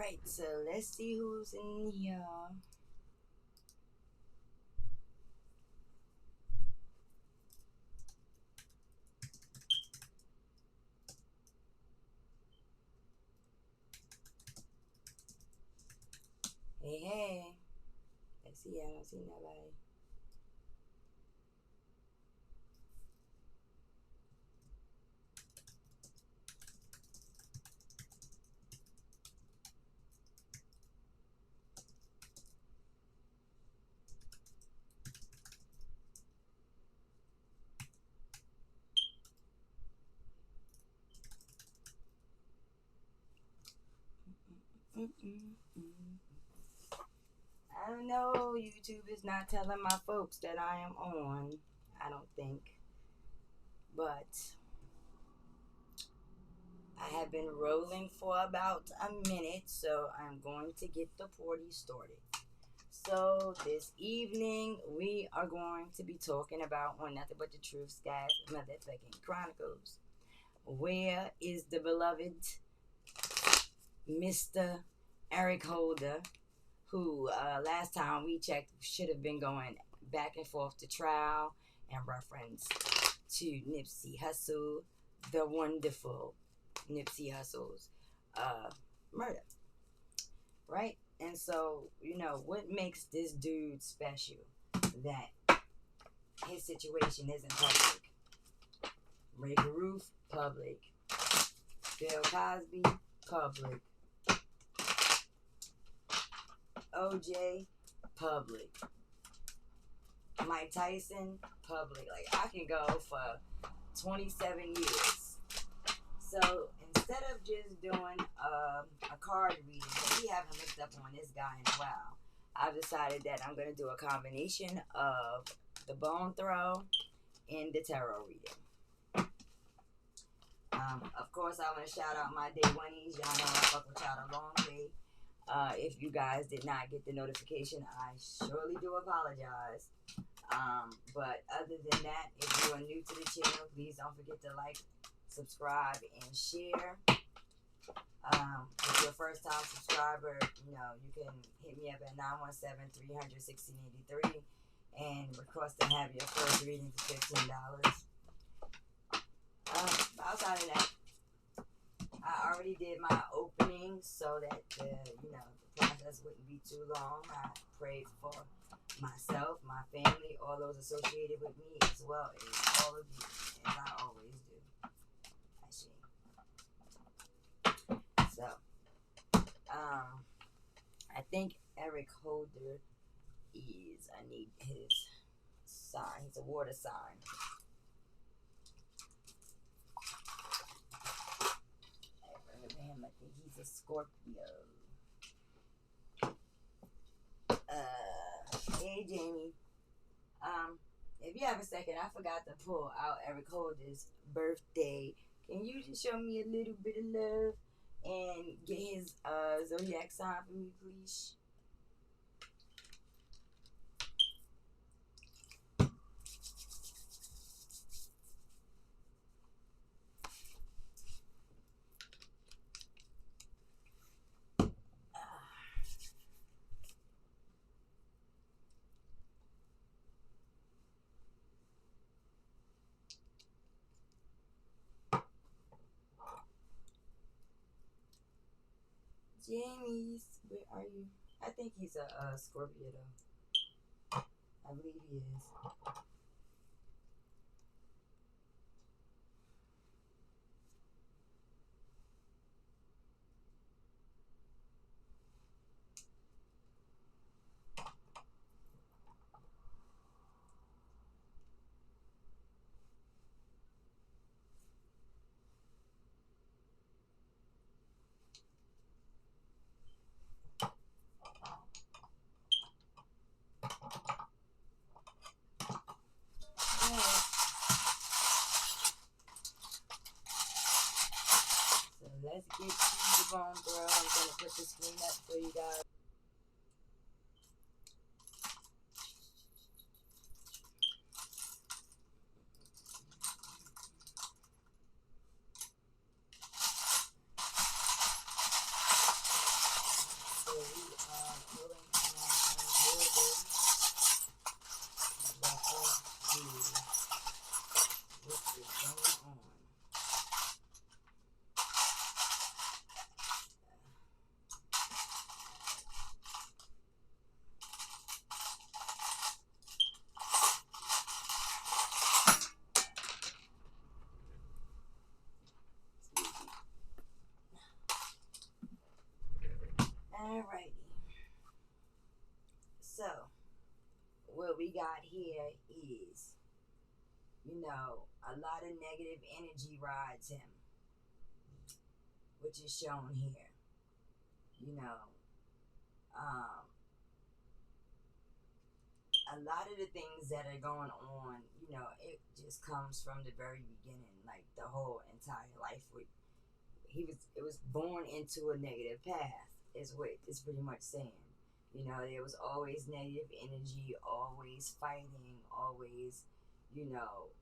Alright, so let's see who's in here. Hey, hey. Let's see, I don't see nobody. I don't know. YouTube is not telling my folks that I am on. I don't think. But I have been rolling for about a minute, so I'm going to get the party started. So this evening we are going to be talking about on Nothing But the Truth, guys, Motherfucking Chronicles. Where is the beloved Mr. Eric Holder, who last time we checked should have been going back and forth to trial in reference to Nipsey Hussle, the wonderful Nipsey Hussle's murder, right? And so, what makes this dude special? That his situation isn't public. Ray Roof, public. Bill Cosby, public. OJ, public. Mike Tyson, public. Like, I can go for 27 years. So instead of just doing a card reading, that we haven't looked up on this guy in a while, I've decided that I'm going to do a combination of the bone throw and the tarot reading. Of course, I want to shout out my day oneies. Y'all know I fuck with y'all a long way. If you guys did not get the notification, I surely do apologize. But other than that, if you are new to the channel, please don't forget to like, subscribe, and share. If you're a first time subscriber, you can hit me up at 917-300-1683 and request to have your first reading for $15. Outside of that, I already did my opening so that the process wouldn't be too long. I prayed for myself, my family, all those associated with me, as well as all of you, as I always do. So, I think Eric Holder I need his sign. He's a water sign. I think he's a Scorpio. Hey Jamie. If you have a second, I forgot to pull out Eric Holder's birthday. Can you just show me a little bit of love and get his zodiac sign for me, please? James, where are you? I think he's a Scorpio though. I believe he is. So let's get to the bone throw. I'm going to put the screen up for you guys. we got here is, a lot of negative energy rides him, which is shown here. You know, um, a lot of the things that are going on, it just comes from the very beginning, like the whole entire life. It was born into a negative path, is what it's pretty much saying. There was always negative energy, always fighting, always, you know,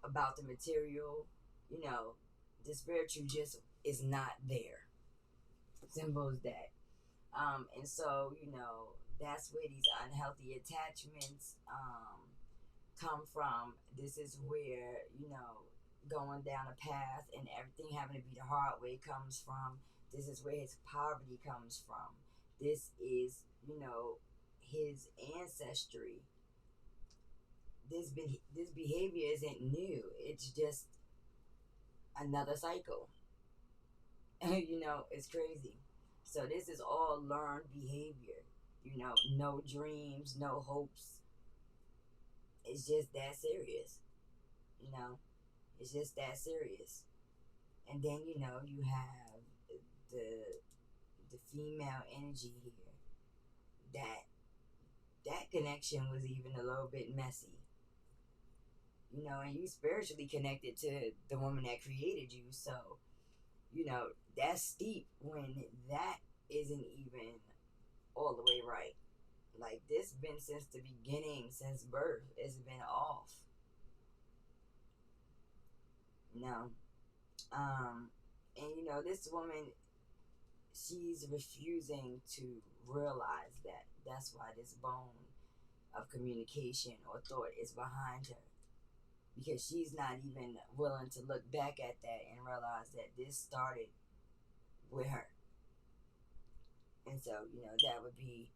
about the material. The spiritual just is not there. Simple as that. And so, that's where these unhealthy attachments come from. This is where, going down a path and everything having to be the hard way comes from. This is where his poverty comes from. This is, his ancestry. This behavior isn't new. It's just another cycle. It's crazy. So this is all learned behavior. No dreams, no hopes. It's just that serious. You know, it's just that serious. And then you have the the female energy here. That connection was even a little bit messy. And you spiritually connected to the woman that created you. So that's steep when that isn't even all the way right. Like this been since the beginning, since birth, it's been off. You know, and this woman, she's refusing to realize that. That's why this bone of communication or thought is behind her, because she's not even willing to look back at that and realize that this started with her. And so, that would be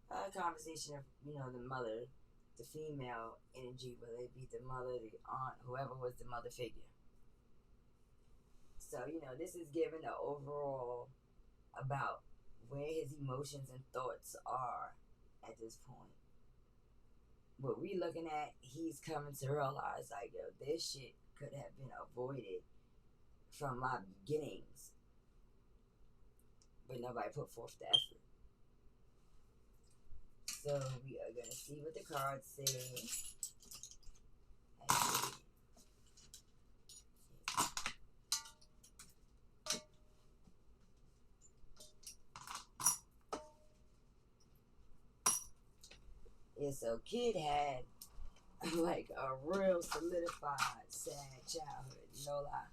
a conversation of, the mother, the female energy, whether it be the mother, the aunt, whoever was the mother figure. So, this is given the overall about where his emotions and thoughts are at this point. What we looking at, he's coming to realize, like, yo, this shit could have been avoided from my beginnings. But nobody put forth the effort. So we are going to see what the cards say. Yeah, so kid had like a real solidified sad childhood, no lie.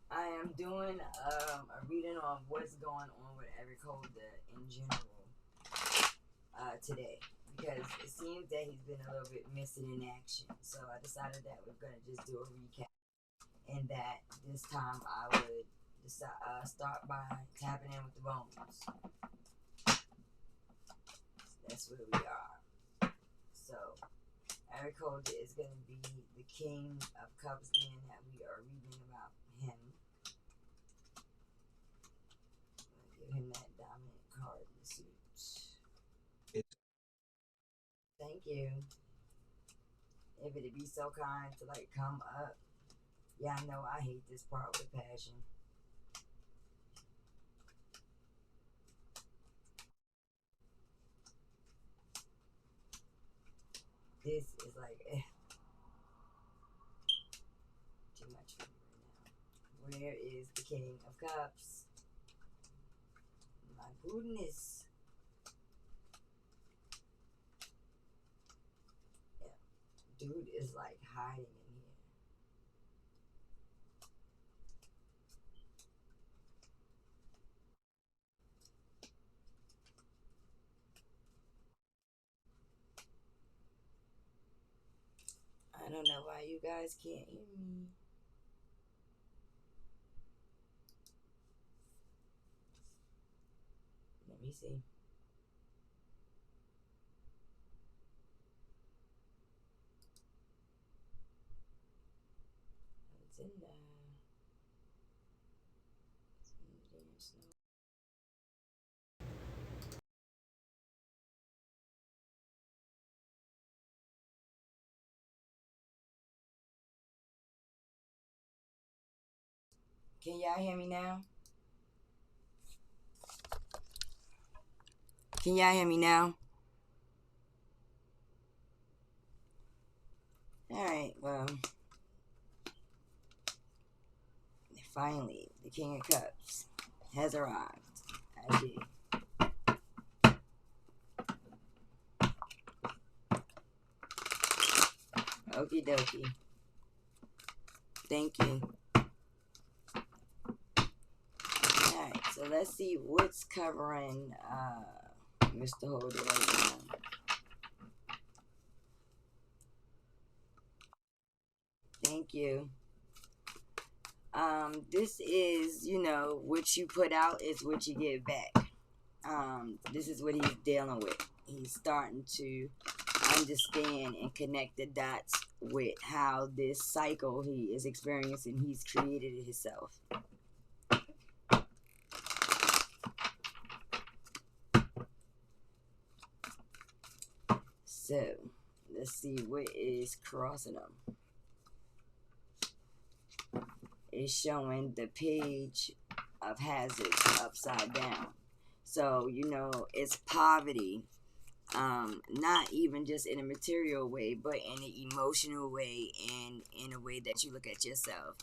I am doing a reading on what's going on with Eric Holder in general today, because it seems that he's been a little bit missing in action. So I decided that we're going to just do a recap, and that this time I would start by tapping in with the bones. That's where we are. So Eric Holder is going to be the King of Cups, being that we are reading about him. Give him that dominant card in the suit. Thank you. If it'd be so kind to like come up. Yeah, I know I hate this part with passion. This is like too much for me right now. Where is the King of Cups? My goodness. Yeah. Dude is like hiding in here. I don't know why you guys can't hear me. Let me see. It's in there. Can y'all hear me now? Can y'all hear me now? Alright, well, finally, the King of Cups has arrived. I did. Okie dokie. Thank you. Alright, so let's see what's covering Mr. Holder right now. Thank you. This is, you know, what you put out is what you get back. This is what he's dealing with. He's starting to understand and connect the dots with how this cycle he is experiencing, he's created it himself. So, let's see what is crossing them. It's showing the page of hazards upside down. So, you know, it's poverty. Not even just in a material way, but in an emotional way and in a way that you look at yourself.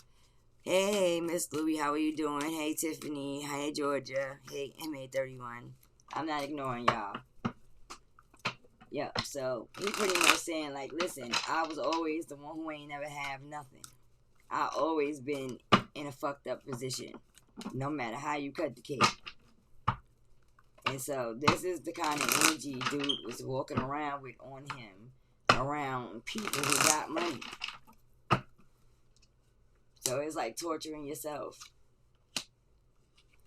Hey, Miss Louie, how are you doing? Hey, Tiffany. Hey, Georgia. Hey, MA31. I'm not ignoring y'all. Yep, so he pretty much saying, like, listen, I was always the one who ain't never have nothing. I always been in a fucked up position, no matter how you cut the cake. And so this is the kind of energy dude was walking around with on him, around people who got money. So it's like torturing yourself.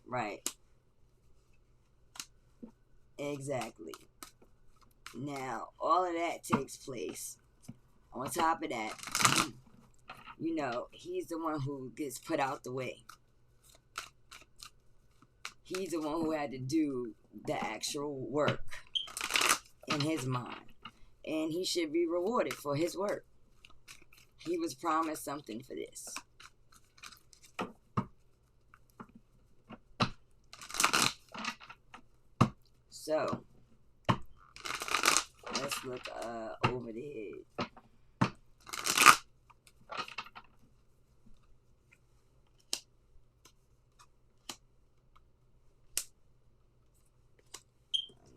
Right. Exactly. Now, all of that takes place. On top of that, you know, he's the one who gets put out the way. He's the one who had to do the actual work in his mind. And he should be rewarded for his work. He was promised something for this. So, let's look over the head. I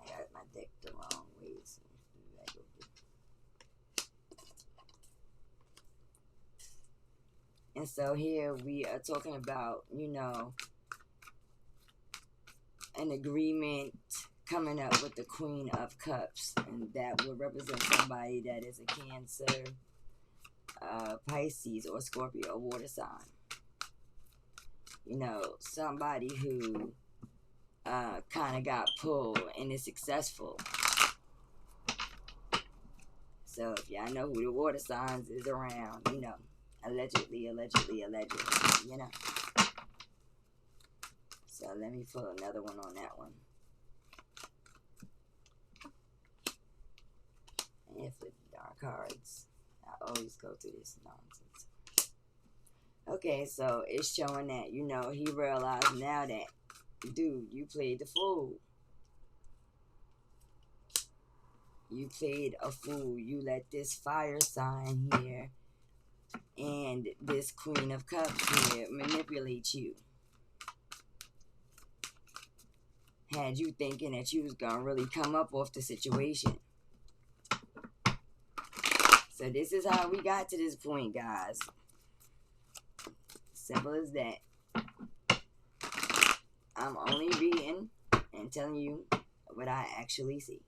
got my deck the wrong way. So and so here we are talking about, you know, an agreement coming up with the Queen of Cups, and that would represent somebody that is a Cancer, Pisces, or Scorpio water sign. You know, somebody who kind of got pulled and is successful. So if y'all know who the water signs is around, you know, allegedly, you know. So let me pull another one on that one. And flip our cards. I always go through this nonsense. Okay, so it's showing that, you know, he realized now that, dude, you played the fool. You played a fool. You let this fire sign here and this Queen of Cups here manipulate you. Had you thinking that you was gonna really come up off the situation. So this is how we got to this point, guys. Simple as that. I'm only reading and telling you what I actually see.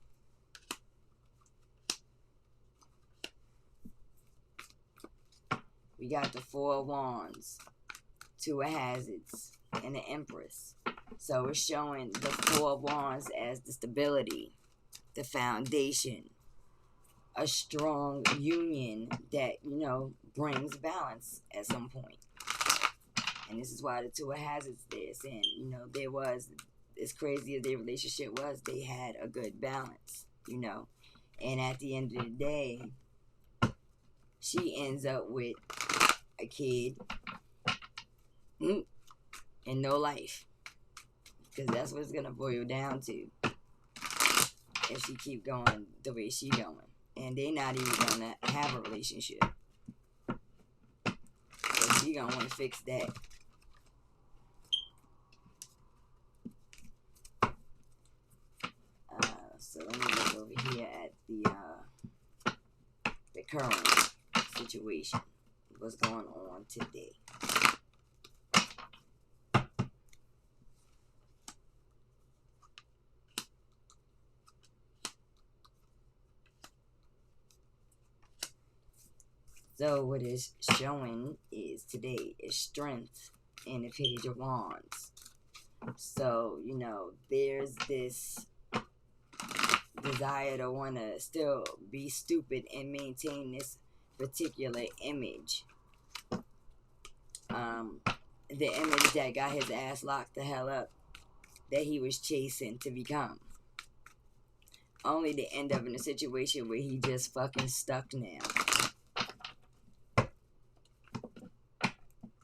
We got the Four of Wands, Two of Hazards, and the Empress. So it's showing the Four of Wands as the stability, the foundation, a strong union that, you know, brings balance at some point. And this is why the Two of Hazards there, saying, you know, there was, as crazy as their relationship was, they had a good balance, you know. And at the end of the day, she ends up with a kid. and no life. Because that's what it's going to boil down to if she keep going the way she going. And they not even going to have a relationship. So she going to want to fix that. So let me look over here at the current situation. What's going on today. So what is showing is today is strength in the Page of Wands. So, you know, there's this desire to want to still be stupid and maintain this particular image. The image that got his ass locked the hell up, that he was chasing to become. Only to end up in a situation where he just fucking stuck now.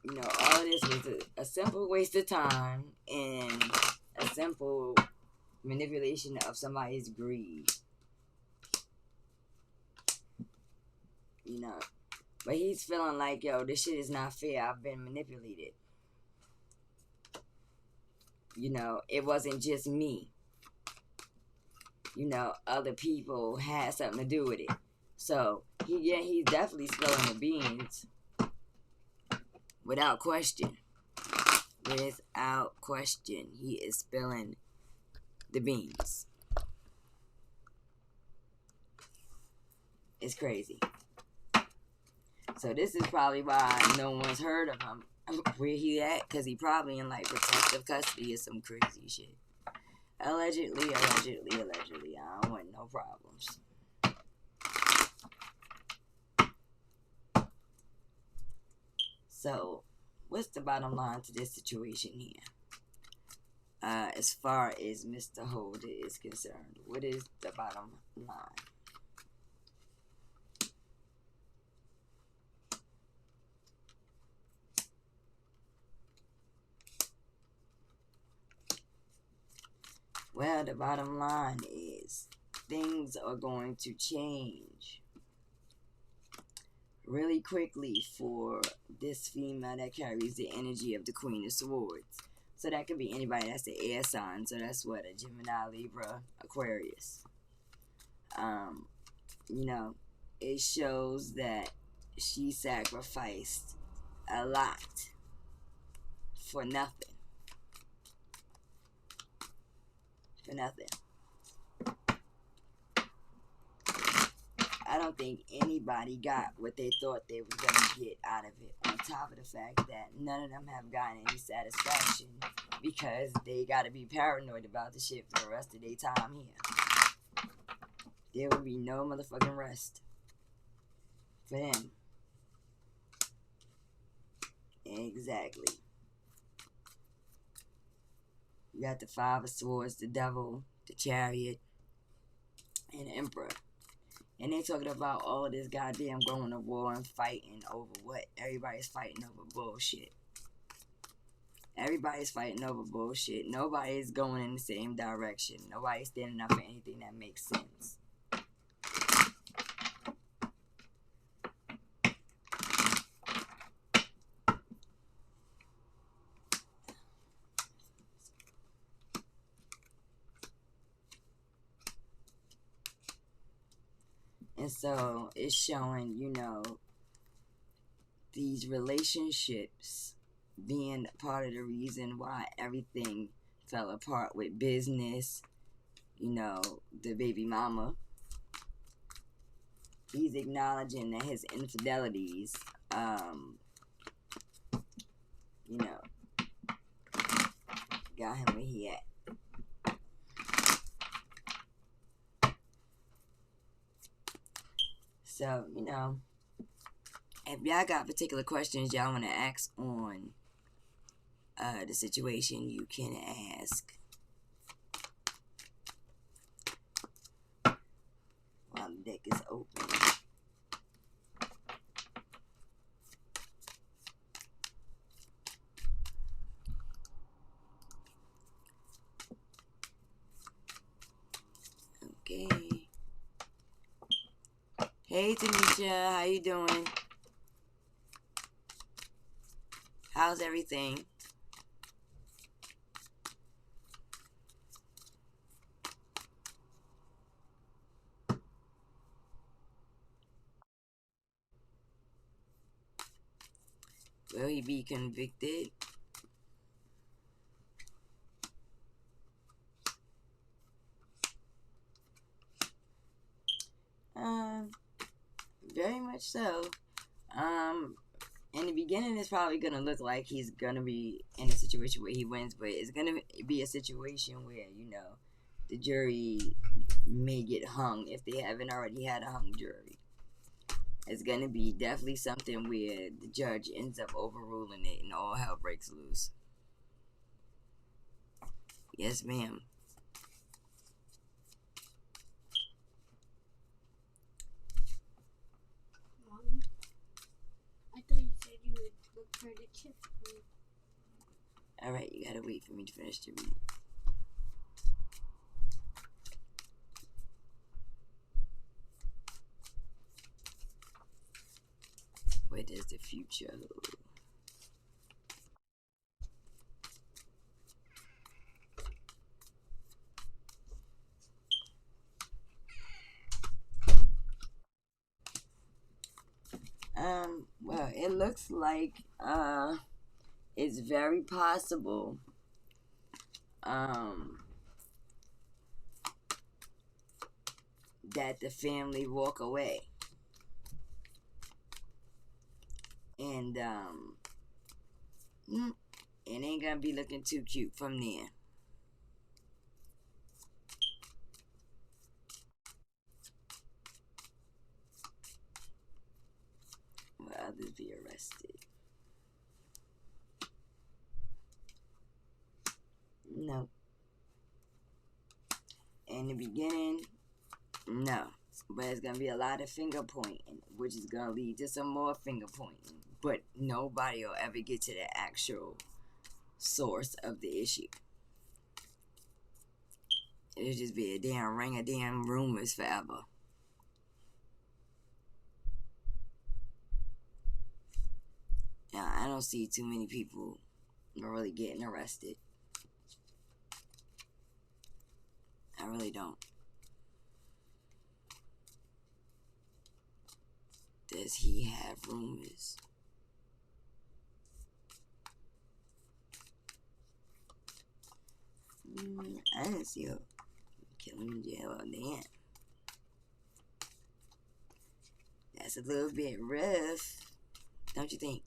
You know, all of this was a simple waste of time and a simple manipulation of somebody's greed. You know, but he's feeling like, yo, this shit is not fair. I've been manipulated. You know, it wasn't just me. You know, other people had something to do with it. So, he's definitely spilling the beans. Without question. Without question. He is spilling the beans. It's crazy. So this is probably why no one's heard of him. Where he at? Because he probably in like protective custody or some crazy shit. Allegedly. I don't want no problems. So, what's the bottom line to this situation here? As far as Mr. Holder is concerned, what is the bottom line? Well, the bottom line is things are going to change really quickly for this female that carries the energy of the Queen of Swords. So that could be anybody that's the air sign. So that's what, a Gemini, Libra, Aquarius. You know, it shows that she sacrificed a lot for nothing. For nothing. I don't think anybody got what they thought they were going to get out of it. On top of the fact that none of them have gotten any satisfaction because they got to be paranoid about the shit for the rest of their time here. There will be no motherfucking rest for them. Exactly. You got the Five of Swords, the Devil, the Chariot, and the Emperor. And they talking about all this goddamn going to war and fighting over what? Everybody's fighting over bullshit. Everybody's fighting over bullshit. Nobody's going in the same direction. Nobody's standing up for anything that makes sense. And so it's showing, you know, these relationships being part of the reason why everything fell apart with business, you know, the baby mama. He's acknowledging that his infidelities, you know, got him where he at. So, you know, if y'all got particular questions y'all want to ask on the situation, you can ask while the deck is open. Hey, Tanisha, how you doing? How's everything? Will he be convicted? Um, Very much so. In the beginning, it's probably gonna look like he's gonna be in a situation where he wins, but it's gonna be a situation where the jury may get hung if they haven't already had a hung jury. It's gonna be definitely something where the judge ends up overruling it and all hell breaks loose. Yes, ma'am. Mom, I thought you said you would look for the chip for me. Alright, you gotta wait for me to finish the read. Where does the future hold? Well, it looks like it's very possible that the family walk away. And it ain't gonna be looking too cute from there. Will others be arrested? No. In the beginning, no. But it's gonna be a lot of finger pointing, which is gonna lead to some more finger pointing. But nobody will ever get to the actual source of the issue. It'll just be a damn ring of damn rumors forever. Yeah, I don't see too many people really getting arrested. I really don't. Does he have rumors? I didn't see her killing in jail. Oh, damn. That's a little bit rough, don't you think?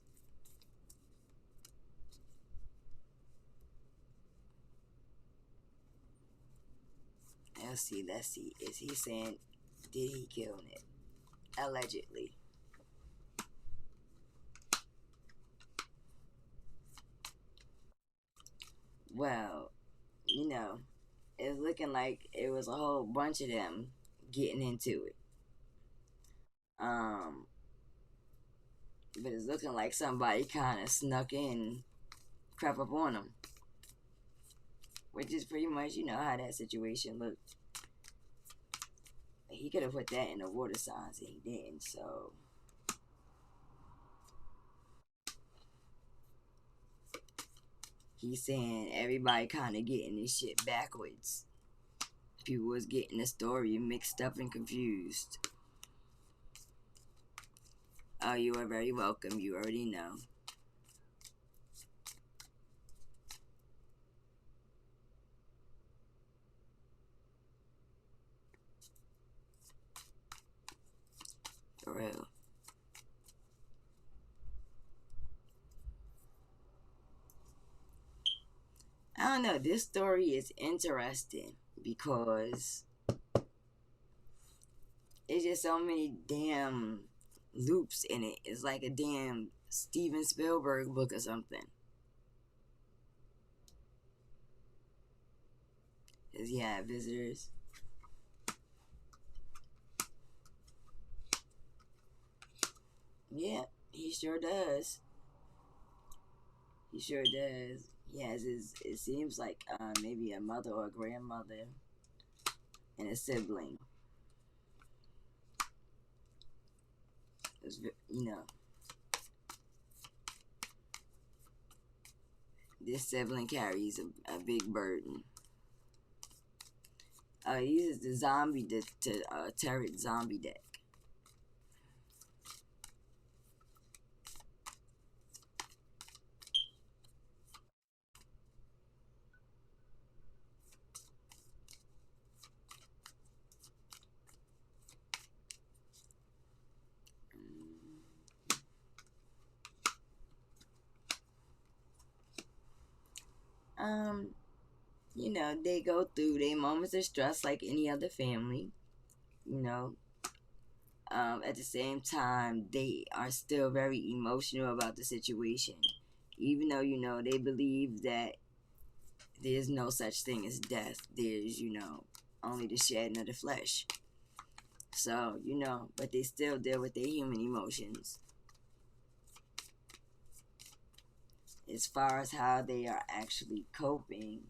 Let's see. Is he saying, did he kill Nick? Allegedly. Well, it's looking like it was a whole bunch of them getting into it. But it's looking like somebody kind of snuck in, crept up on them. Which is pretty much, how that situation looked. He could have put that in the water signs and he didn't, so. He's saying everybody kind of getting this shit backwards. People was getting the story mixed up and confused. Oh, you are very welcome. You already know. For real. I don't know. This story is interesting because it's just so many damn loops in it. It's like a damn Steven Spielberg book or something. Does he have visitors? Yeah, he sure does. He sure does. He has his, it seems like maybe a mother or a grandmother and a sibling. you know, this sibling carries a big burden. He uses the zombie to turret zombie deck. You know, they go through their moments of stress like any other family. You know, at the same time, they are still very emotional about the situation, even though you know they believe that there's no such thing as death. There's, you know, only the shedding of the flesh. So, you know, but they still deal with their human emotions. As far as how they are actually coping,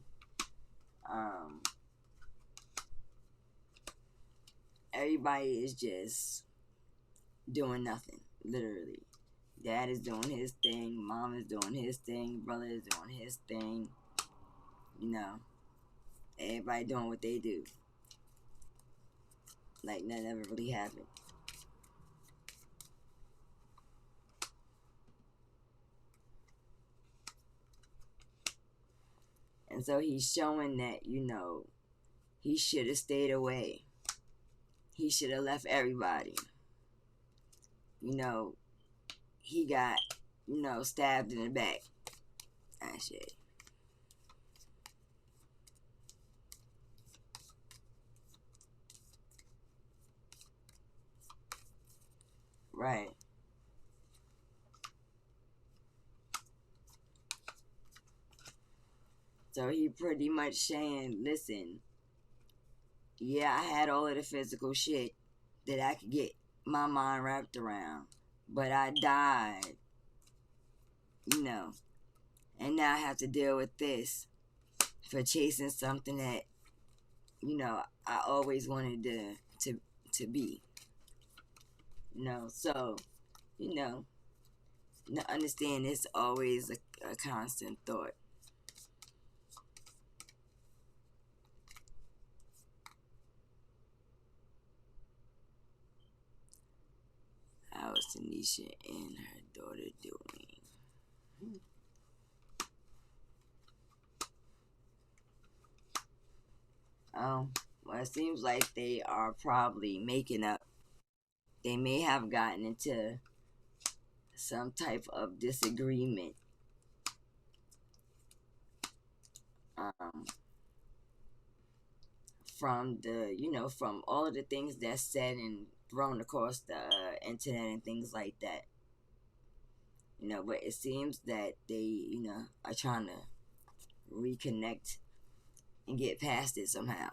everybody is just doing nothing, literally. Dad is doing his thing, mom is doing his thing, brother is doing his thing. You know, everybody doing what they do. Like that never really happened. And so he's showing that, you know, he should have stayed away. He should have left everybody. You know, he got, you know, stabbed in the back. That shit. Right. So he pretty much saying, listen, yeah, I had all of the physical shit that I could get my mind wrapped around, but I died, you know, and now I have to deal with this for chasing something that, you know, I always wanted to be, you know. So, you know, understand it's always a constant thought. How is Tanisha and her daughter doing? Well, it seems like they are probably making up. They may have gotten into some type of disagreement. Um, from the, you know, from all of the things that's said and thrown across the internet and things like that. You know, but it seems that they, you know, are trying to reconnect and get past it somehow.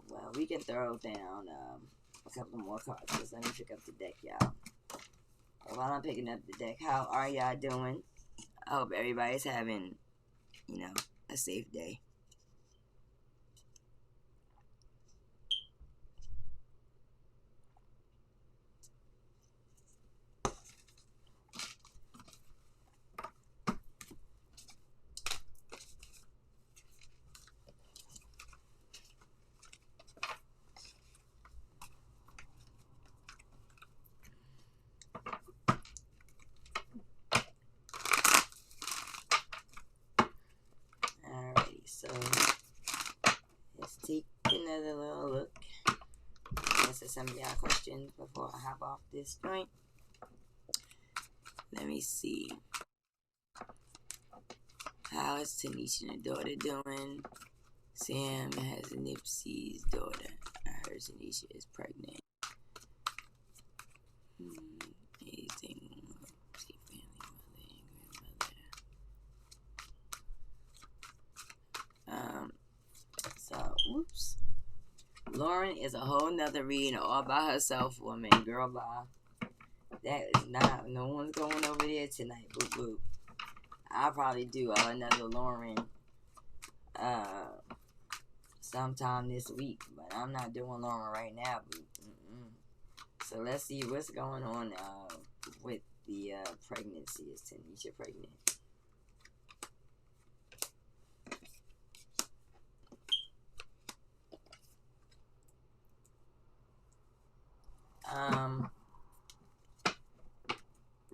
Well, we can throw down a couple more cards. Just let me pick up the deck, y'all. While I'm picking up the deck, how are y'all doing? I hope everybody's having, you know, a safe day. Alrighty, so let's take another little look. Answer some of y'all questions before I hop off this joint. Let me see. How is Tanisha and her daughter doing? Sam has Nipsey's daughter. I heard Tanisha is pregnant. Anything? Family, mother, and grandmother. So, whoops. Lauren is a whole nother reading all by herself, woman. Girl, bye. That is not, no one's going over there tonight. Boop, boop. I'll probably do another Lauren sometime this week, but I'm not doing Lauren right now, boop. So let's see what's going on with the pregnancy. Is Tanisha pregnant?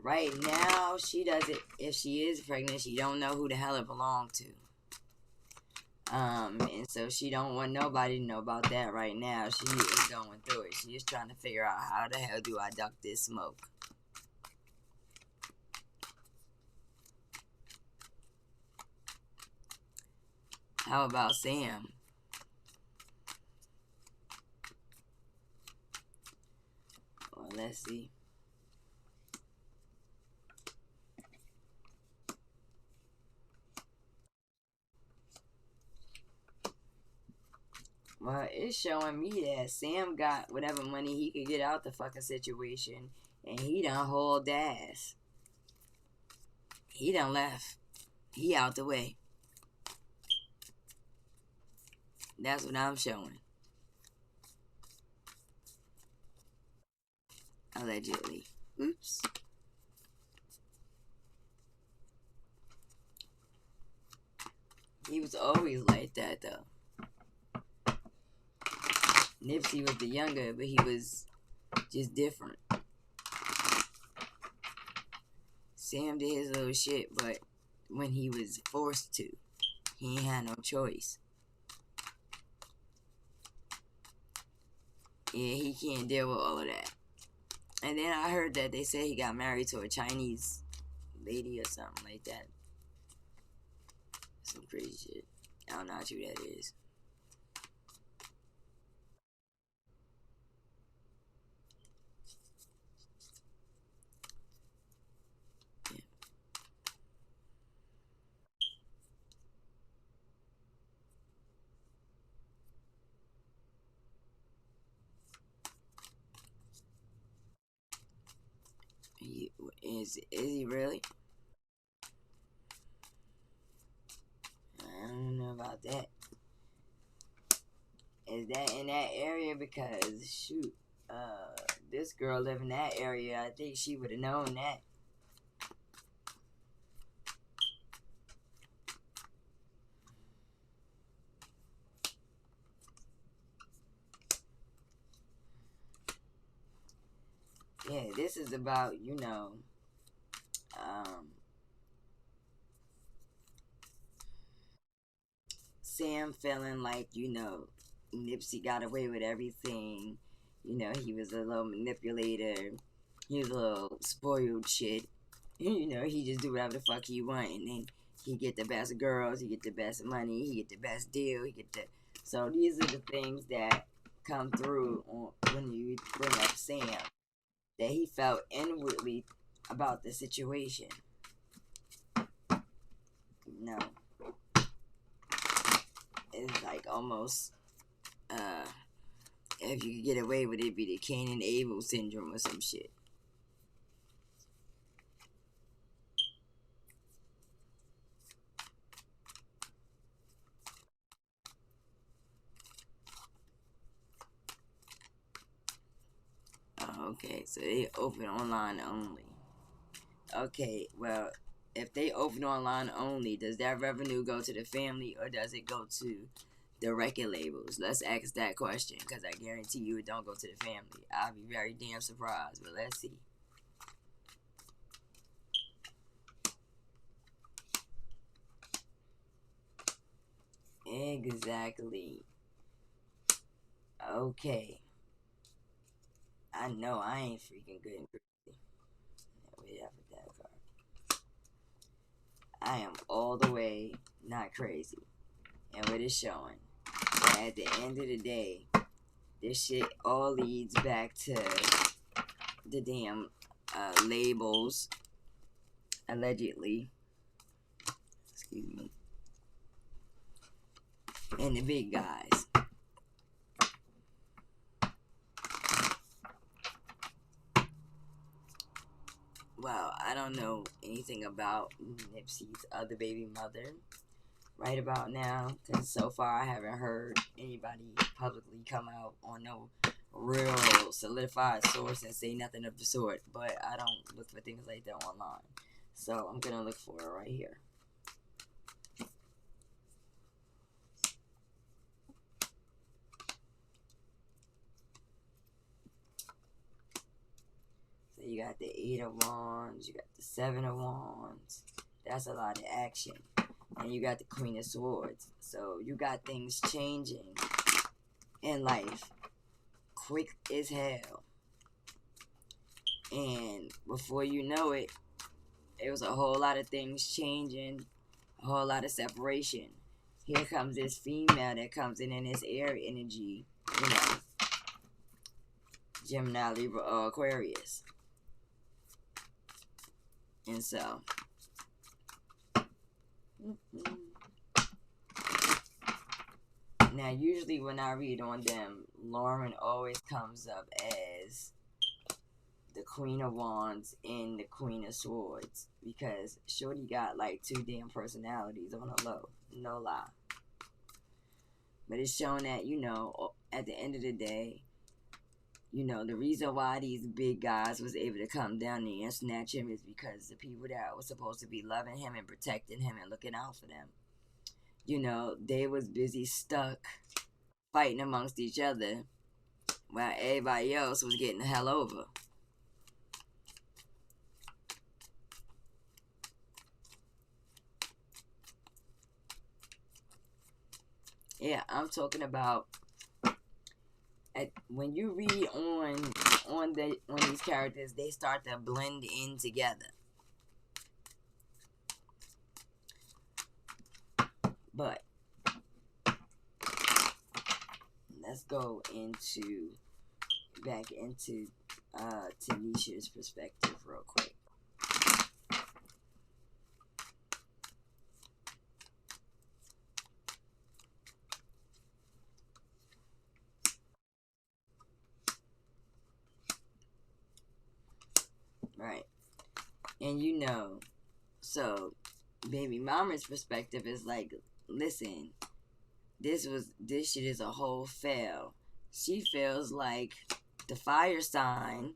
Right now, she doesn't. If she is pregnant, she don't know who the hell it belonged to. And so she don't want nobody to know about that right now. She is going through it. She is trying to figure out how the hell do I duck this smoke. How about Sam? Well, let's see. Well, it's showing me that Sam got whatever money he could get out the fucking situation, and he done hauled ass. He done left. He out the way. That's what I'm showing. Allegedly. Oops. He was always like that, though. Nipsey was the younger, but he was just different. Sam did his little shit, but when he was forced to, he ain't had no choice. Yeah, he can't deal with all of that. And then I heard that they said he got married to a Chinese lady or something like that. Some crazy shit. I don't know how true that is. Is he really? I don't know about that. Is that in that area? Because shoot, this girl live in that area. I think she would have known that. Yeah, this is about, Sam feeling like, Nipsey got away with everything. He was a little manipulator. He was a little spoiled shit. He just do whatever the fuck he want, and then he get the best girls, he get the best money, he get the best deal, So these are the things that come through when you bring up Sam, that he felt inwardly about the situation. It's like almost, if you could get away with it, be the Cain and Abel syndrome or some shit. Oh, okay, so they open online only. Okay, well, if they open online only, does that revenue go to the family or does it go to the record labels? Let's ask that question, because I guarantee you it don't go to the family. I'll be very damn surprised, but let's see. Exactly. Okay. I know I ain't freaking good and crazy. Wait, I put that card. I am all the way not crazy. And what it's showing, that at the end of the day, this shit all leads back to the damn labels, allegedly. Excuse me. And the big guys. Well, I don't know anything about Nipsey's other baby mother right about now, because so far I haven't heard anybody publicly come out on no real solidified source and say nothing of the sort, but I don't look for things like that online. So I'm gonna look for it right here. So you got the 8 of Wands, you got the 7 of Wands. That's a lot of action. And you got the Queen of Swords. So you got things changing in life quick as hell. And before you know it, it was a whole lot of things changing, a whole lot of separation. Here comes this female that comes in this air energy, you know, Gemini, Libra, or Aquarius. And so, now usually when I read on them, Lauren always comes up as the Queen of Wands and the Queen of Swords, because Shorty got like 2 damn personalities on the low, no lie. But it's showing that, you know, at the end of the day, you know, the reason why these big guys was able to come down there and snatch him is because the people that was supposed to be loving him and protecting him and looking out for them, you know, they was busy stuck fighting amongst each other while everybody else was getting the hell over. Yeah, I'm talking about when you read on these characters, they start to blend in together. But let's go back into Tanisha's perspective real quick. Right. And you know, so baby mama's perspective is like, listen, this shit is a whole fail. She feels like the fire sign,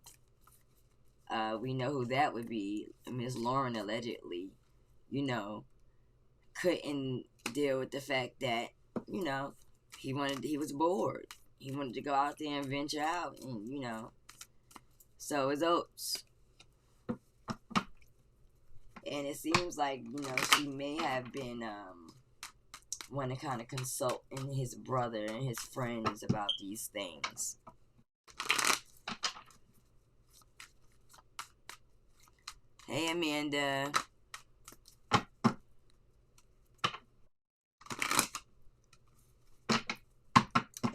we know who that would be, Miss Lauren allegedly, you know, couldn't deal with the fact that, you know, he was bored. He wanted to go out there and venture out, and, you know, so is Oates. And it seems like, you know, she may have been want to kind of consult in his brother and his friends about these things. Hey, Amanda.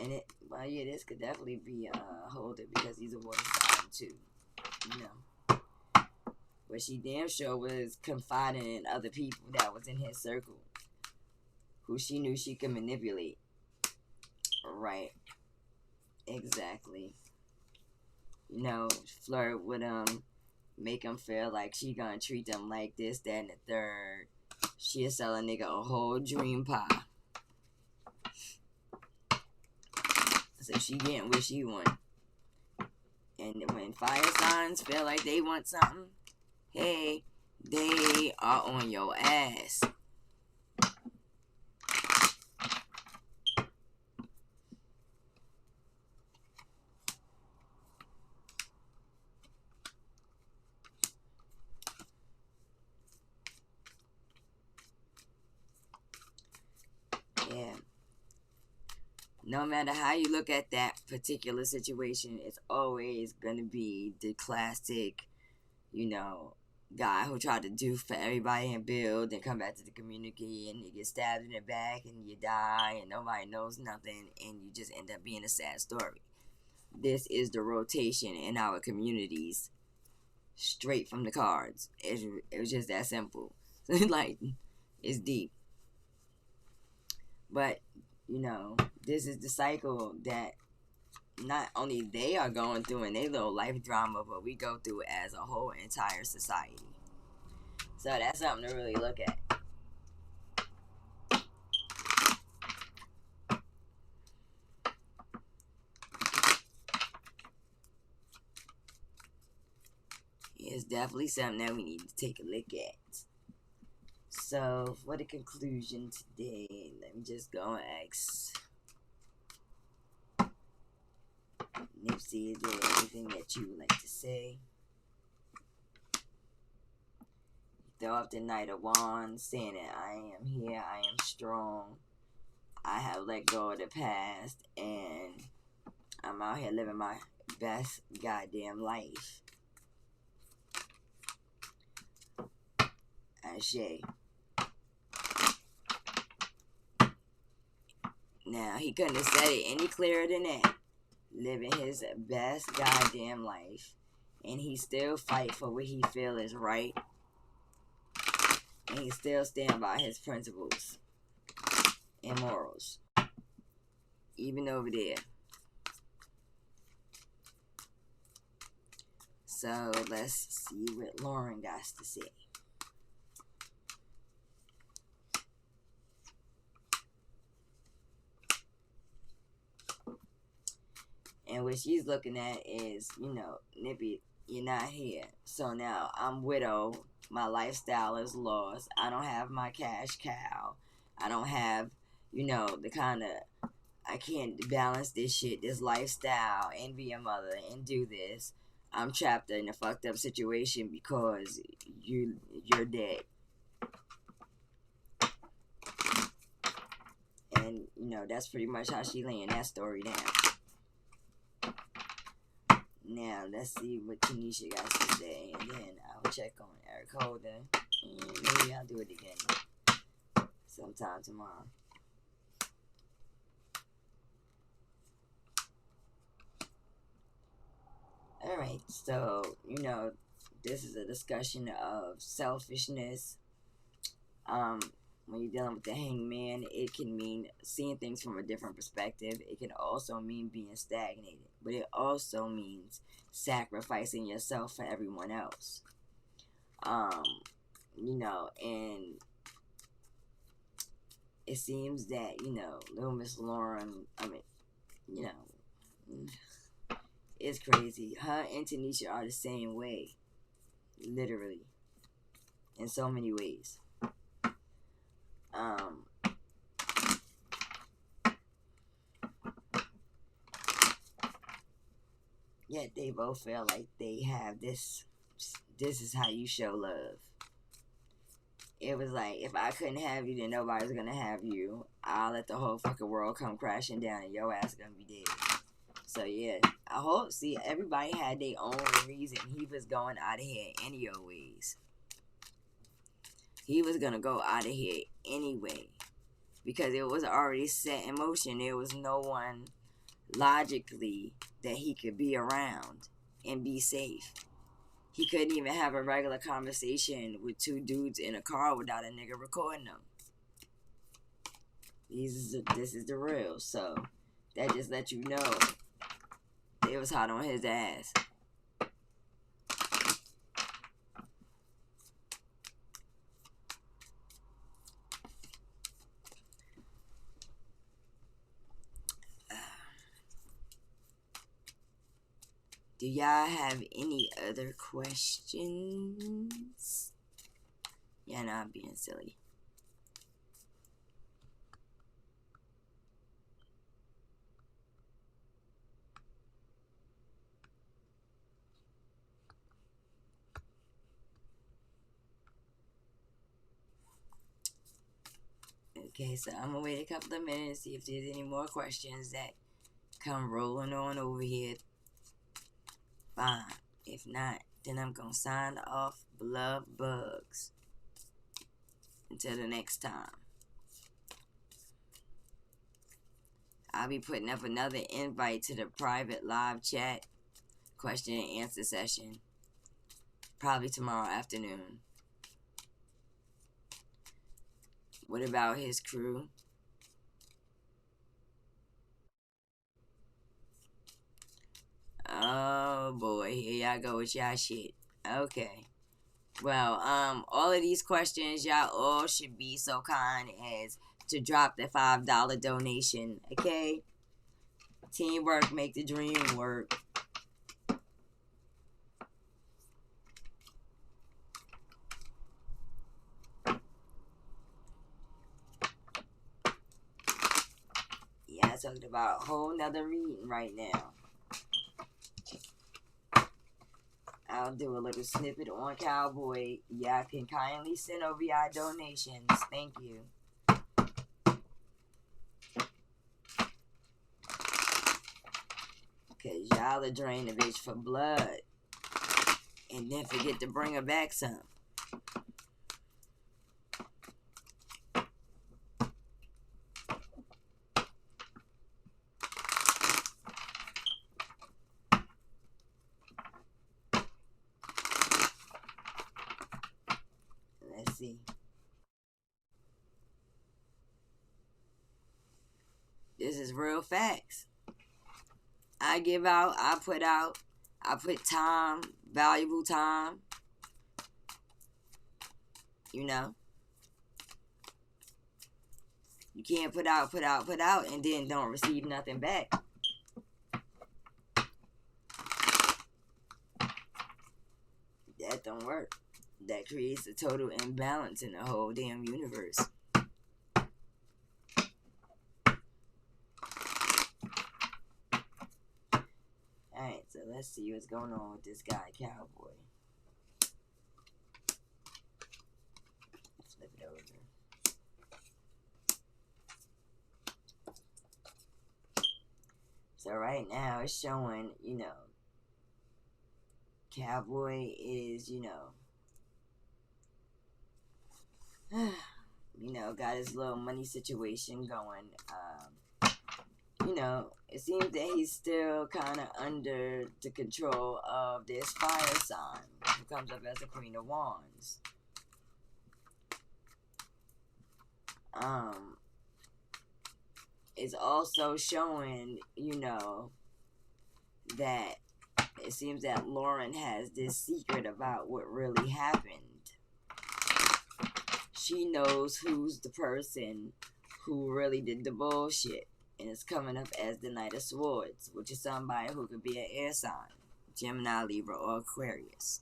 And yeah, this could definitely be Holder, because he's a water sign too, you know. But she damn sure was confiding in other people that was in his circle, who she knew she could manipulate. Right. Exactly. You know, flirt with him, make him feel like she gonna treat them like this, that, and the third. She'll sell a nigga a whole dream pie. So she getting what she want. And when fire signs feel like they want something, hey, they are on your ass. Yeah. No matter how you look at that particular situation, it's always gonna be the classic, you know, guy who tried to do for everybody and build and come back to the community, and you get stabbed in the back and you die and nobody knows nothing, and you just end up being a sad story. This is the rotation in our communities, straight from the cards. It was just that simple. Like, it's deep. But, you know, this is the cycle that not only they are going through in their little life drama, but we go through as a whole entire society. So that's something to really look at. it's definitely something that we need to take a look at. So, for the conclusion today, let me just go and ask Nipsey, is there anything that you would like to say? Throw up the Knight of Wands, saying that I am here, I am strong, I have let go of the past, and I'm out here living my best goddamn life. Ashe. Now, he couldn't have said it any clearer than that. Living his best goddamn life. And he still fight for what he feel is right. And he still stand by his principles and morals. Even over there. So, let's see what Lauren got to say. And what she's looking at is, Nippy, you're not here. So now I'm widow. My lifestyle is lost. I don't have my cash cow. I don't have, the kind of, I can't balance this shit, this lifestyle, and be a mother and do this. I'm trapped in a fucked up situation because you're dead. And, that's pretty much how she laying that story down. Now, let's see what Tanisha got to say, and then I'll check on Eric Holder, and maybe I'll do it again sometime tomorrow. Alright, so, this is a discussion of selfishness. When you're dealing with the hangman, it can mean seeing things from a different perspective. It can also mean being stagnated. But it also means sacrificing yourself for everyone else. And it seems that, little Miss Lauren, it's crazy. Her and Tanisha are the same way. Literally. In so many ways. Yet they both feel like they have this is how you show love. It was like, if I couldn't have you, then nobody's gonna have you. I'll let the whole fucking world come crashing down and your ass gonna be dead. So yeah, everybody had their own reason he was going out of here any old ways. He was gonna go out of here anyway. Because it was already set in motion. There was no one logically that he could be around and be safe. He couldn't even have a regular conversation with two dudes in a car without a nigga recording them. This is the real. So that just let you know it was hot on his ass. Do y'all have any other questions? Yeah, no, I'm being silly. Okay, so I'm gonna wait a couple of minutes, see if there's any more questions that come rolling on over here. Fine. If not, then I'm gonna sign off, Blood Bugs. Until the next time. I'll be putting up another invite to the private live chat question and answer session. Probably tomorrow afternoon. What about his crew? Oh boy, here y'all go with y'all shit. Okay. Well, all of these questions, y'all all should be so kind as to drop the $5 donation, okay? Teamwork make the dream work. guys talking about a whole nother reading right now. I'll do a little snippet on Cowboy. Y'all can kindly send over y'all donations. Thank you. Because y'all are drain the bitch for blood. And then forget to bring her back some. Let's see. This is real facts. I give out, I put time, valuable time. You know? You can't put out, and then don't receive nothing back. That don't work. That creates a total imbalance in the whole damn universe. Alright, so let's see what's going on with this guy, Cowboy. Flip it over. So right now it's showing, Cowboy is, got his little money situation going. It seems that he's still kind of under the control of this fire sign, who comes up as the Queen of Wands. It's also showing, that it seems that Lauren has this secret about what really happened. She knows who's the person who really did the bullshit. And it's coming up as the Knight of Swords, which is somebody who could be an air sign. Gemini, Libra, or Aquarius.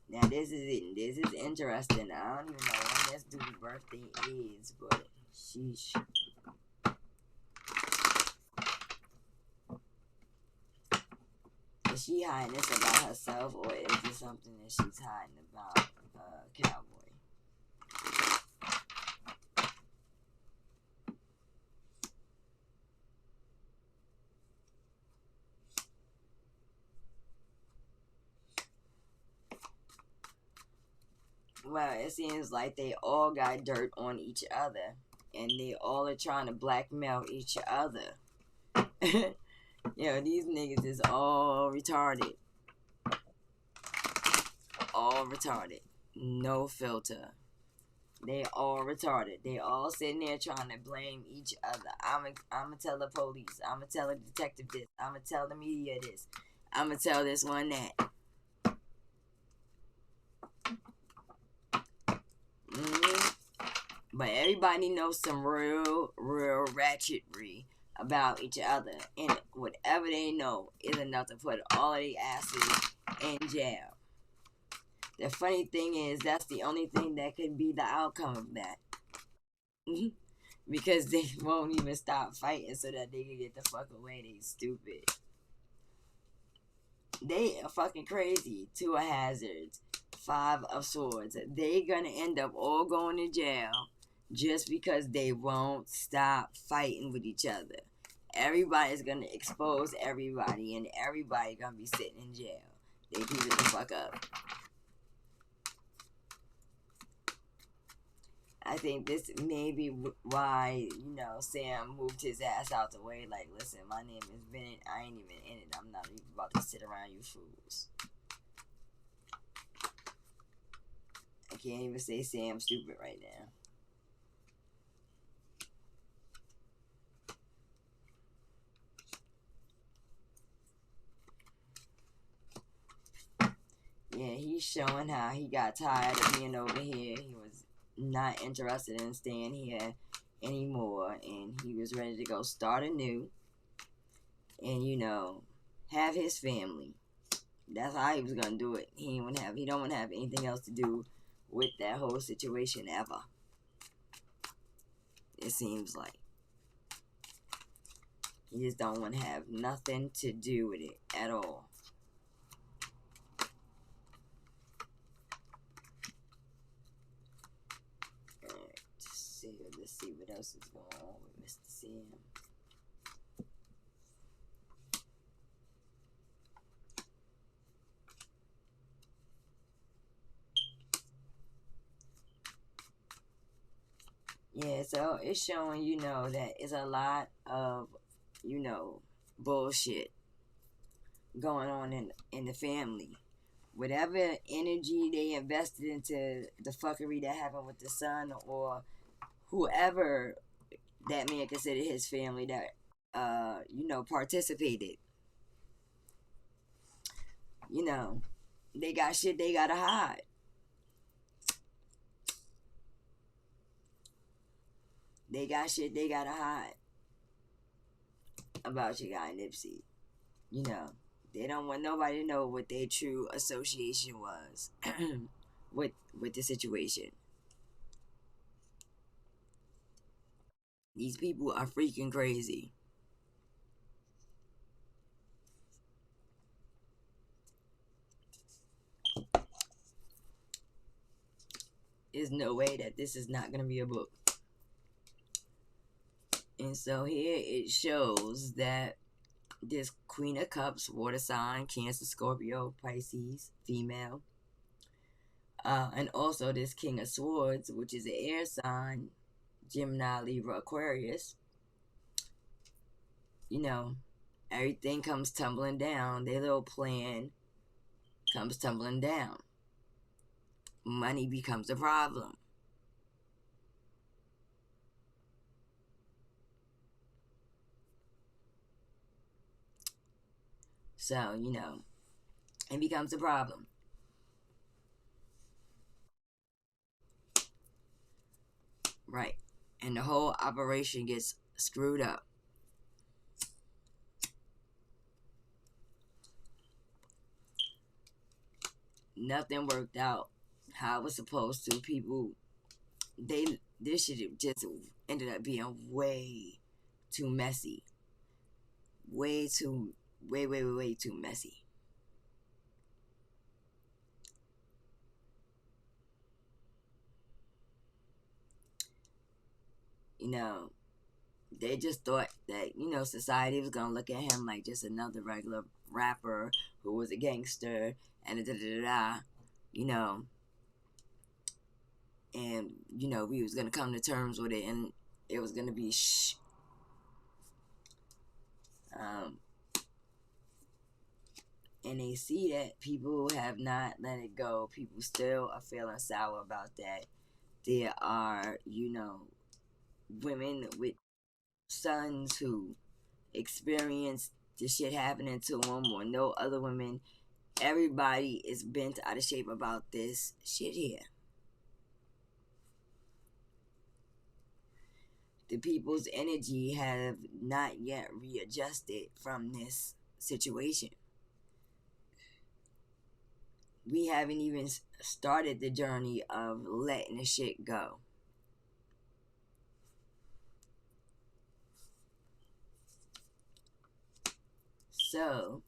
Now this is interesting. I don't even know when this dude's birthday is, but sheesh. Is she hiding this about herself, or is this something that she's hiding about Cowboy? Well, it seems like they all got dirt on each other, and they all are trying to blackmail each other. These niggas is all retarded. All retarded. No filter. They all retarded. They all sitting there trying to blame each other. I'ma tell the police. I'ma tell the detective this. I'ma tell the media this. I'ma tell this one that. But everybody knows some real ratchetry about each other. And whatever they know is enough to put all of their asses in jail. The funny thing is, that's the only thing that could be the outcome of that. Because they won't even stop fighting so that they can get the fuck away. They stupid. They are fucking crazy. 2 of hazards. 5 of swords. They gonna end up all going to jail just because they won't stop fighting with each other. Everybody's gonna expose everybody, and everybody gonna be sitting in jail. They keep it the fuck up. I think this may be why, Sam moved his ass out the way. Like, listen, my name is Bennett. I ain't even in it. I'm not even about to sit around you fools. I can't even say Sam stupid right now. Yeah, he's showing how he got tired of being over here. He was not interested in staying here anymore, and he was ready to go start anew and have his family. That's how he was gonna do it. He don't want to have anything else to do with that whole situation ever. It seems like. You just don't want to have nothing to do with it at all. Alright, let's see what else is going on with Mr. Sam. Yeah, so it's showing, that it's a lot of, bullshit going on in the family. Whatever energy they invested into the fuckery that happened with the son, or whoever that man considered his family that participated. They got shit they gotta hide. They got shit they gotta hide about your guy Nipsey. They don't want nobody to know what their true association was with the situation. These people are freaking crazy. There's no way that this is not gonna be a book. And so here it shows that this Queen of Cups, water sign, Cancer, Scorpio, Pisces, female. And also this King of Swords, which is an air sign, Gemini, Libra, Aquarius. Everything comes tumbling down. Their little plan comes tumbling down. Money becomes a problem. So, it becomes a problem. Right. And the whole operation gets screwed up. Nothing worked out how it was supposed to. People, this shit just ended up being way too messy. Way too messy. They just thought that, society was gonna look at him like just another regular rapper who was a gangster and and we was gonna come to terms with it, and it was gonna be and they see that people have not let it go. People still are feeling sour about that. There are, women with sons who experience the shit happening to them, or no other women. Everybody is bent out of shape about this shit here. The people's energy have not yet readjusted from this situation. We haven't even started the journey of letting the shit go. So,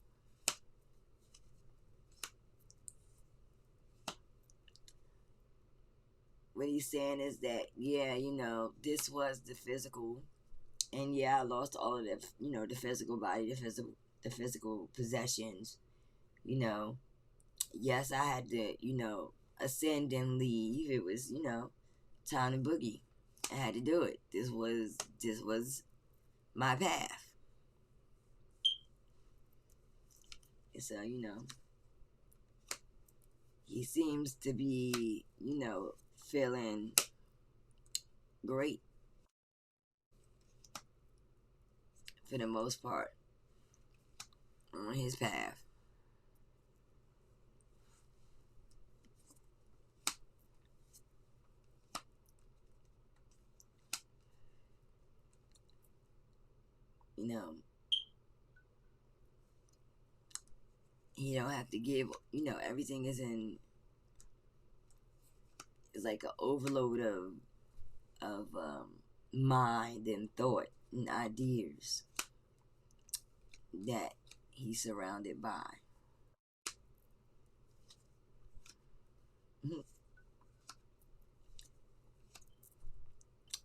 what he's saying is that, yeah, this was the physical, and yeah, I lost all of the, the physical body, the physical possessions. Yes, I had to, ascend and leave. It was, time to boogie. I had to do it. This was my path. And so, he seems to be, feeling great for the most part on his path. He don't have to give, everything is like an overload of mind and thought and ideas. that he's surrounded by.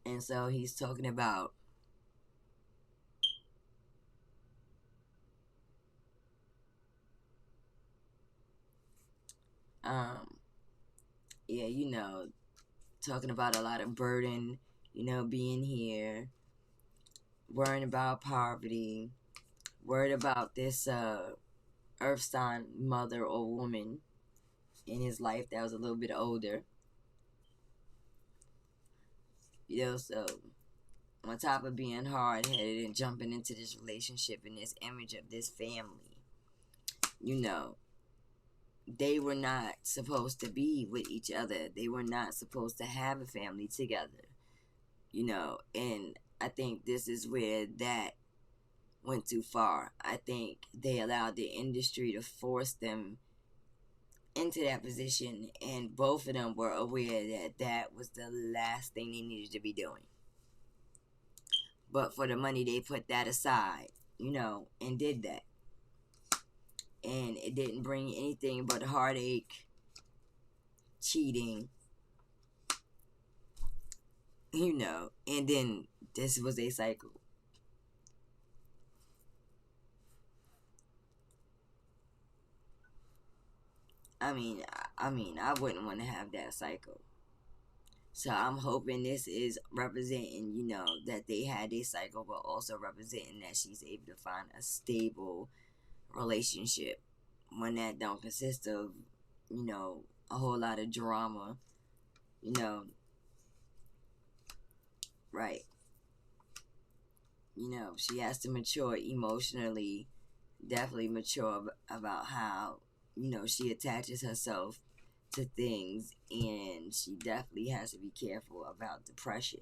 And so he's talking about yeah, talking about a lot of burden, being here, worrying about poverty, worried about this earth sign mother or woman in his life that was a little bit older. So on top of being hard-headed and jumping into this relationship and this image of this family, they were not supposed to be with each other. They were not supposed to have a family together, and I think this is where that went too far. I think they allowed the industry to force them into that position, and both of them were aware that that was the last thing they needed to be doing. But for the money, they put that aside, and did that. And it didn't bring anything but heartache, cheating, and then this was a cycle. I mean, I wouldn't want to have that cycle. So I'm hoping this is representing, that they had a cycle, but also representing that she's able to find a stable relationship, one that don't consist of, a whole lot of drama, right. She has to mature emotionally, definitely mature about how, she attaches herself to things, and she definitely has to be careful about depression.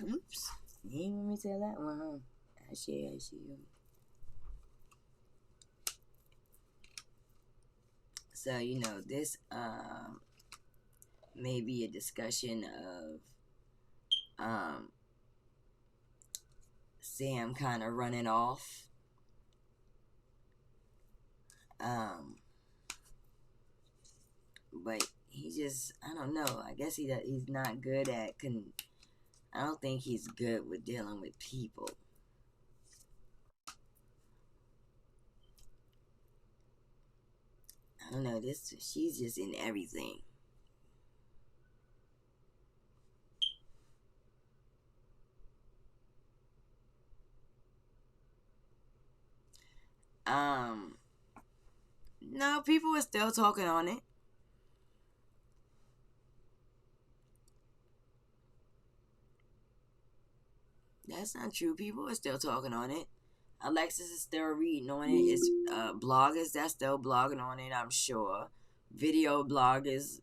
Oops, you didn't want me to tell that one, huh? I see. So, this may be a discussion of Sam kind of running off. But he just, I don't know. I guess he's not good at I don't think he's good with dealing with people. I don't know. She's just in everything. No, people are still talking on it. That's not true. People are still talking on it. Alexis is still reading on it. It's bloggers that's still blogging on it, I'm sure. Video bloggers,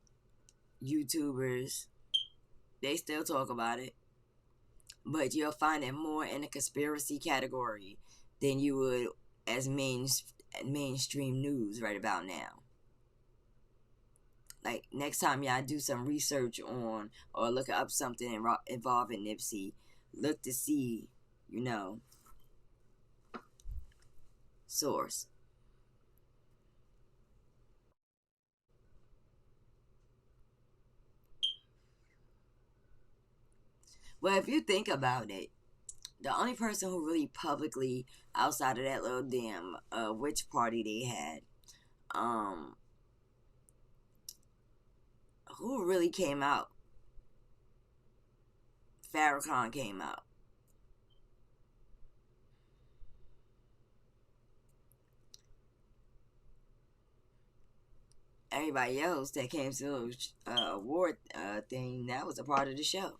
YouTubers, they still talk about it. But you'll find it more in the conspiracy category than you would as mainstream news right about now. Like, next time y'all do some research on or look up something involving Nipsey, look to see, source. Well, if you think about it, the only person who really publicly, outside of that little damn which party they had, who really came out? Farrakhan came out. Everybody else that came to the award thing, that was a part of the show.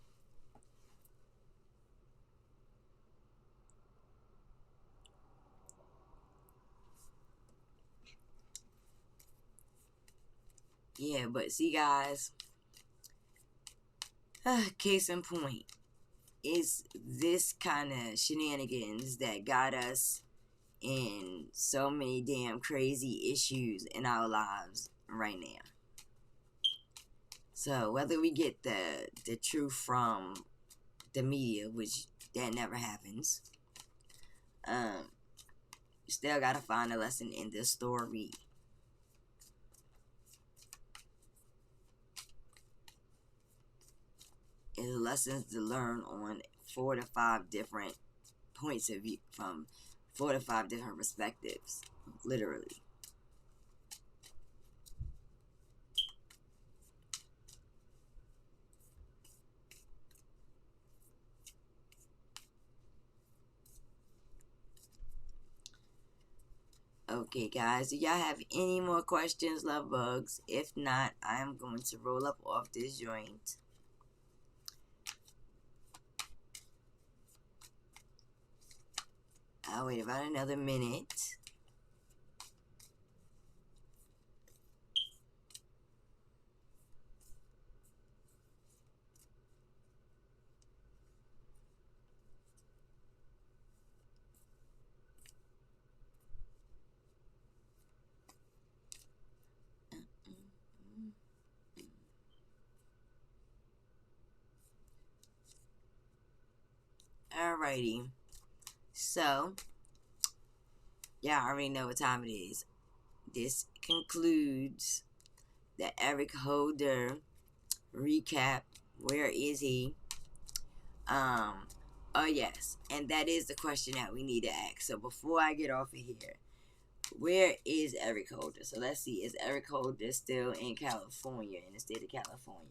Yeah, but see, guys, case in point, it's this kind of shenanigans that got us in so many damn crazy issues in our lives right now. So whether we get the truth from the media, which that never happens, you still gotta find a lesson in this story. It's lessons to learn on 4 to 5 different points of view, from 4 to 5 different perspectives, literally. Okay, guys, do y'all have any more questions, love bugs? If not, I'm going to roll up off this joint. I'll wait about another minute. Alrighty. So, y'all already know what time it is. This concludes the Eric Holder recap. Where is he? Oh yes, and that is the question that we need to ask. So before I get off of here, where is Eric Holder? So let's see, is Eric Holder still in California, in the state of California?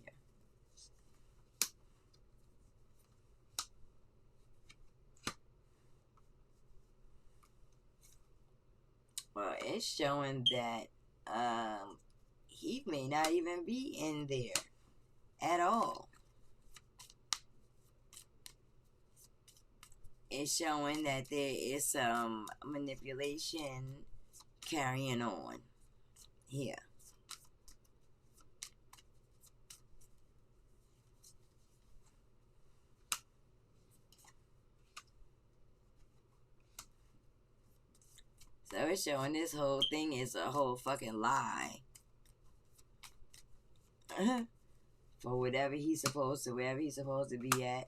Well, it's showing that he may not even be in there at all. It's showing that there is some manipulation carrying on here. So it's showing this whole thing is a whole fucking lie. For wherever he's supposed to be at.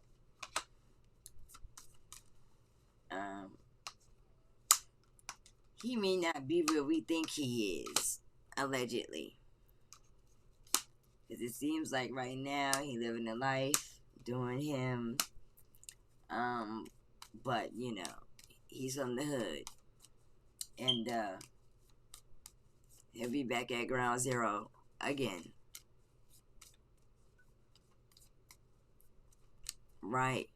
He may not be where we think he is, allegedly. Because it seems like right now he living a life, doing him. But, you know, he's from the hood. And, he'll be back at ground zero again. Right.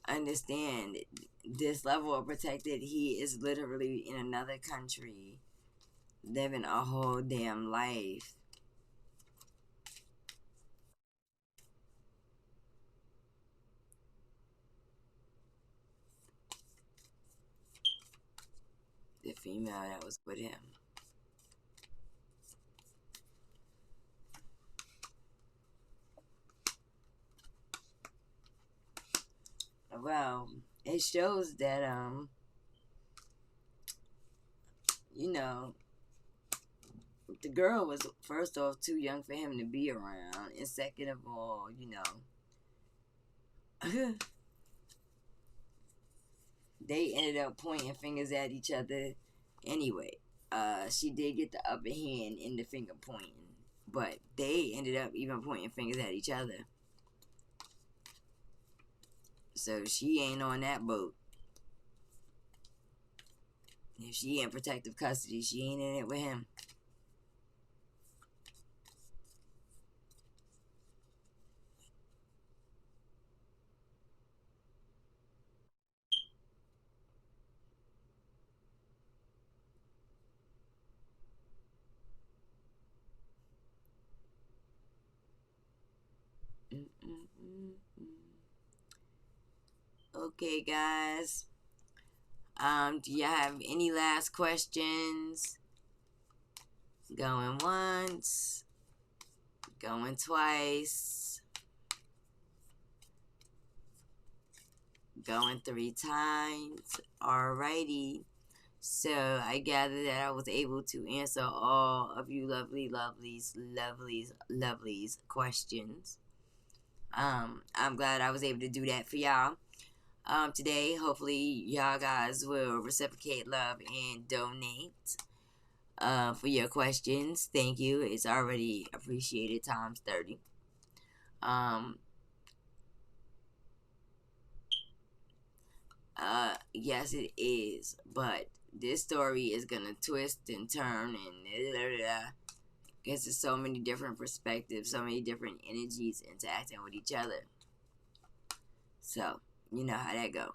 Understand, this level of protected, he is literally in another country, living a whole damn life. The female that was with him. Well, it shows that, you know, the girl was, first off, too young for him to be around. And second of all, you know, they ended up pointing fingers at each other anyway. She did get the upper hand in the finger pointing, but they ended up even pointing fingers at each other. So she ain't on that boat. If she in protective custody, she ain't in it with him. Okay, guys. Do you have any last questions? Going once. Going twice. Going 3 times. Alrighty. So I gather that I was able to answer all of you lovelies questions. I'm glad I was able to do that for y'all. Today, hopefully y'all guys will reciprocate love and donate for your questions. Thank you. It's already appreciated times 30. Yes, it is, but this story is gonna twist and turn and blah, blah, blah. Gets to so many different perspectives, so many different energies interacting with each other. So, you know how that go.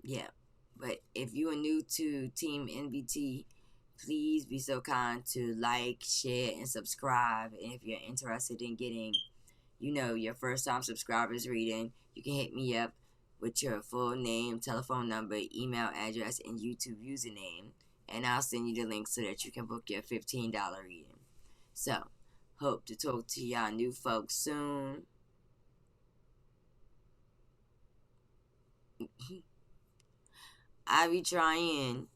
Yeah. But if you are new to Team NBT, please be so kind to like, share, and subscribe. And if you're interested in getting, your first time subscribers reading, you can hit me up with your full name, telephone number, email address, and YouTube username. And I'll send you the link so that you can book your $15 reading. So, hope to talk to y'all new folks soon. I be trying.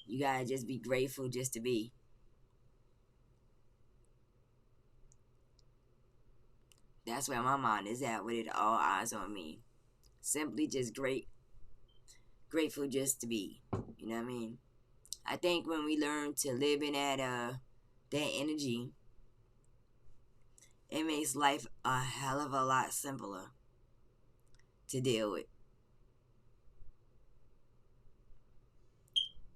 You gotta just be grateful just to be. That's where my mind is at with it, all eyes on me. Simply just grateful just to be. You know what I mean? I think when we learn to live in that energy, it makes life a hell of a lot simpler to deal with.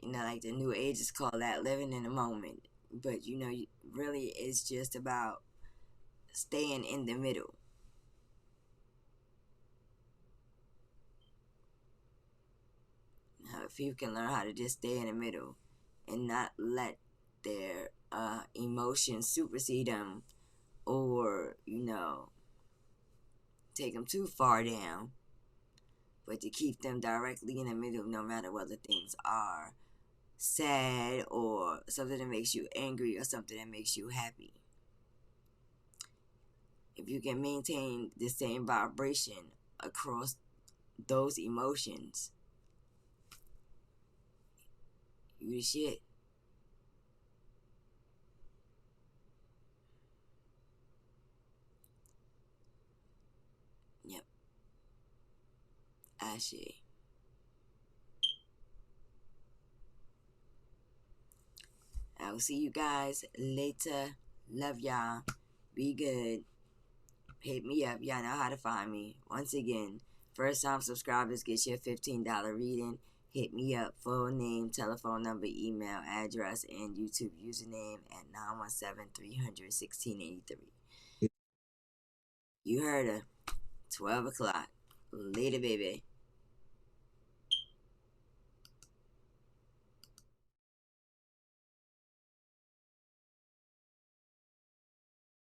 Like the new age is called that living in the moment. But really it's just about staying in the middle. If people can learn how to just stay in the middle and not let their emotions supersede them or take them too far down, but to keep them directly in the middle no matter whether things are sad or something that makes you angry or something that makes you happy. If you can maintain the same vibration across those emotions, you the shit. Yep. Ashe. I will see you guys later. Love y'all. Be good. Hit me up. Y'all know how to find me. Once again, first time subscribers get your $15 reading. Hit me up. Full name, telephone number, email address, and YouTube username at 917-300-1683. You heard her. 12 o'clock. Later, baby.